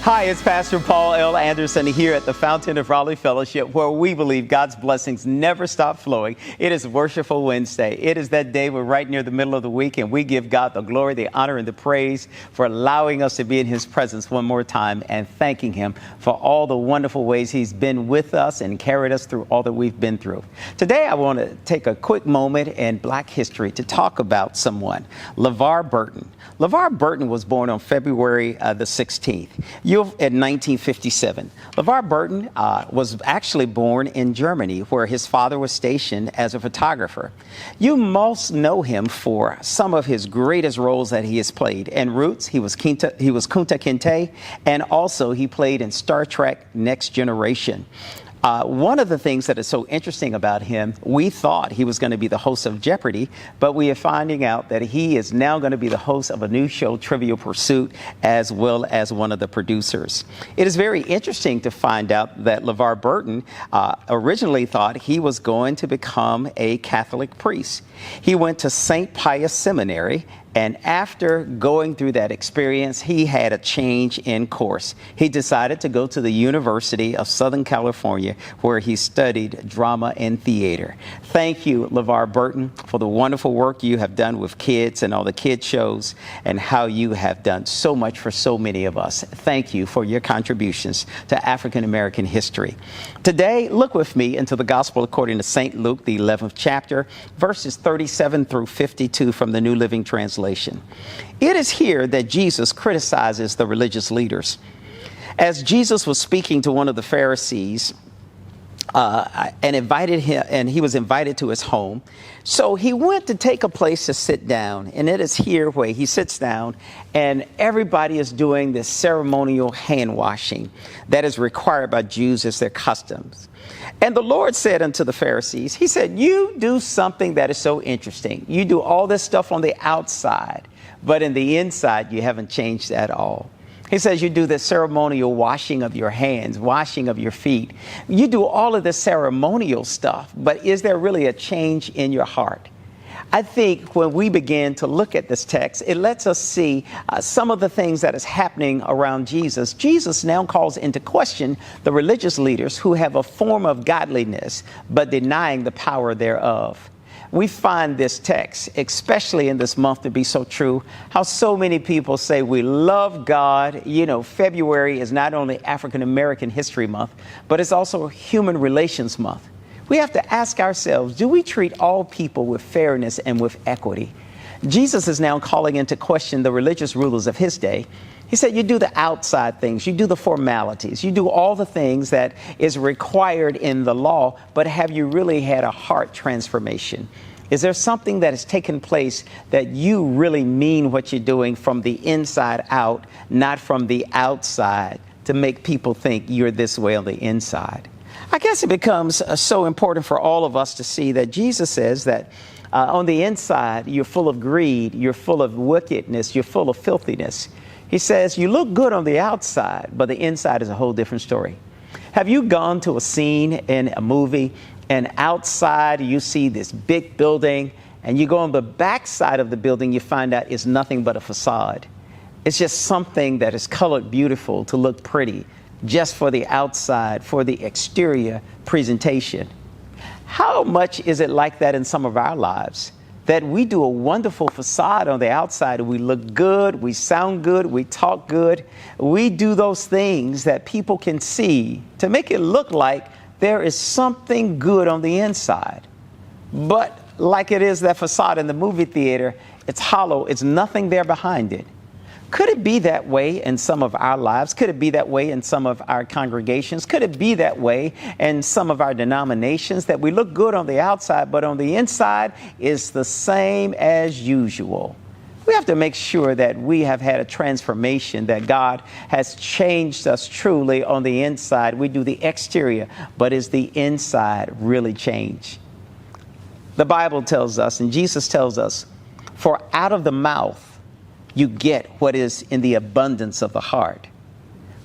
Hi, it's Pastor Paul L. Anderson here at the Fountain of Raleigh Fellowship, where we believe God's blessings never stop flowing. It is Worshipful Wednesday. It is that day we're right near the middle of the week, and we give God the glory, the honor, and the praise for allowing us to be in His presence one more time and thanking Him for all the wonderful ways He's been with us and carried us through all that we've been through. Today, I want to take a quick moment in Black history to talk about someone, LeVar Burton. LeVar Burton was born on February the 16th. In 1957. LeVar Burton was actually born in Germany, where his father was stationed as a photographer. You most know him for some of his greatest roles that he has played. In Roots, he was Kunta Kinte, and also he played in Star Trek Next Generation. One of the things that is so interesting about him, we thought he was going to be the host of Jeopardy, but we are finding out that he is now going to be the host of a new show, Trivial Pursuit, as well as one of the producers. It is very interesting to find out that LeVar Burton originally thought he was going to become a Catholic priest. He went to St. Pius Seminary, and after going through that experience, he had a change in course. He decided to go to the University of Southern California, where he studied drama and theater. Thank you, LeVar Burton, for the wonderful work you have done with kids and all the kid shows, and how you have done so much for so many of us. Thank you for your contributions to African American history. Today, look with me into the Gospel according to St. Luke, the 11th chapter, verses 37 through 52 from the New Living Translation. It is here that Jesus criticizes the religious leaders. As Jesus was speaking to one of the Pharisees and invited him, and he was invited to his home, so he went to take a place to sit down, and it is here where he sits down, and everybody is doing this ceremonial hand washing that is required by Jews as their customs. And the Lord said unto the Pharisees, He said, you do something that is so interesting. You do all this stuff on the outside, but in the inside, you haven't changed at all. He says you do the ceremonial washing of your hands, washing of your feet. You do all of this ceremonial stuff, but is there really a change in your heart? I think when we begin to look at this text, it lets us see some of the things that is happening around Jesus. Jesus now calls into question the religious leaders who have a form of godliness, but denying the power thereof. We find this text, especially in this month, to be so true, how so many people say we love God. You know, February is not only African American History Month, but it's also Human Relations Month. We have to ask ourselves, do we treat all people with fairness and with equity? Jesus is now calling into question the religious rulers of his day. He said, you do the outside things, you do the formalities, you do all the things that is required in the law, but have you really had a heart transformation? Is there something that has taken place that you really mean what you're doing from the inside out, not from the outside, to make people think you're this way on the inside? I guess it becomes so important for all of us to see that Jesus says that on the inside, you're full of greed, you're full of wickedness, you're full of filthiness. He says you look good on the outside, but the inside is a whole different story. Have you gone to a scene in a movie and outside you see this big building, and you go on the back side of the building, you find out it's nothing but a facade. It's just something that is colored beautiful to look pretty, just for the outside, for the exterior presentation. How much is it like that in some of our lives? That we do a wonderful facade on the outside. We look good, we sound good, we talk good. We do those things that people can see to make it look like there is something good on the inside. But like it is that facade in the movie theater, it's hollow, it's nothing there behind it. Could it be that way in some of our lives? Could it be that way in some of our congregations? Could it be that way in some of our denominations, that we look good on the outside, but on the inside is the same as usual? We have to make sure that we have had a transformation, that God has changed us truly on the inside. We do the exterior, but is the inside really changed? The Bible tells us, and Jesus tells us, for out of the mouth you get what is in the abundance of the heart.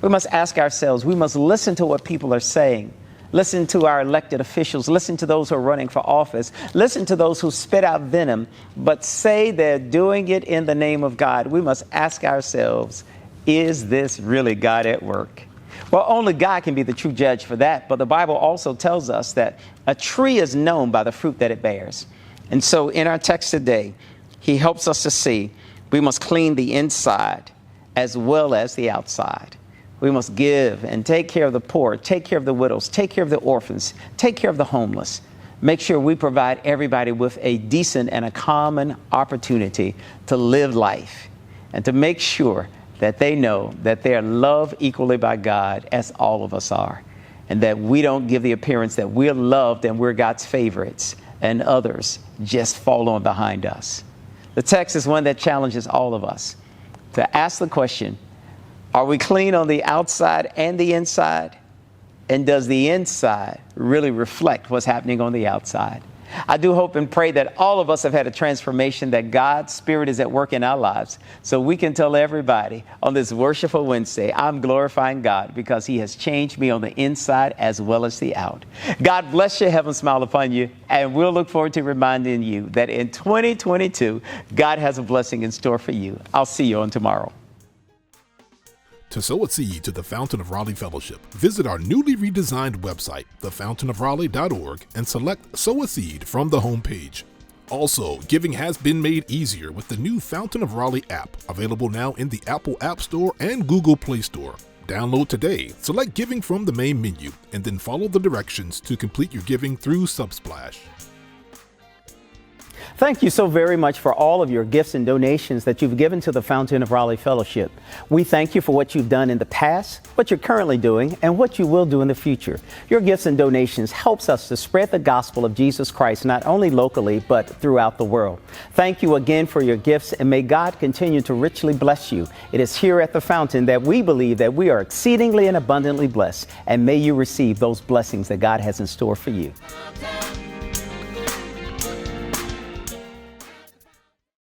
We must ask ourselves, we must listen to what people are saying. Listen to our elected officials. Listen to those who are running for office. Listen to those who spit out venom, but say they're doing it in the name of God. We must ask ourselves, Is this really God at work? Well, only God can be the true judge for that. But the Bible also tells us that a tree is known by the fruit that it bears. And so in our text today, he helps us to see we must clean the inside as well as the outside. We must give and take care of the poor, take care of the widows, take care of the orphans, take care of the homeless. Make sure we provide everybody with a decent and a common opportunity to live life and to make sure that they know that they are loved equally by God as all of us are, and that we don't give the appearance that we're loved and we're God's favorites and others just fall on behind us. The text is one that challenges all of us to ask the question, are we clean on the outside and the inside? And does the inside really reflect what's happening on the outside? I do hope and pray that all of us have had a transformation, that God's Spirit is at work in our lives, so we can tell everybody on this Worshipful Wednesday, I'm glorifying God because he has changed me on the inside as well as the out. God bless you, heaven smile upon you, and we'll look forward to reminding you that in 2022, God has a blessing in store for you. I'll see you on tomorrow. To sow a seed to the Fountain of Raleigh Fellowship, visit our newly redesigned website, thefountainofraleigh.org, and select Sow a Seed from the homepage. Also, giving has been made easier with the new Fountain of Raleigh app, available now in the Apple App Store and Google Play Store. Download today, select Giving from the main menu, and then follow the directions to complete your giving through Subsplash. Thank you so very much for all of your gifts and donations that you've given to the Fountain of Raleigh Fellowship. We thank you for what you've done in the past, what you're currently doing, and what you will do in the future. Your gifts and donations helps us to spread the gospel of Jesus Christ, not only locally, but throughout the world. Thank you again for your gifts, and may God continue to richly bless you. It is here at the Fountain that we believe that we are exceedingly and abundantly blessed, and may you receive those blessings that God has in store for you.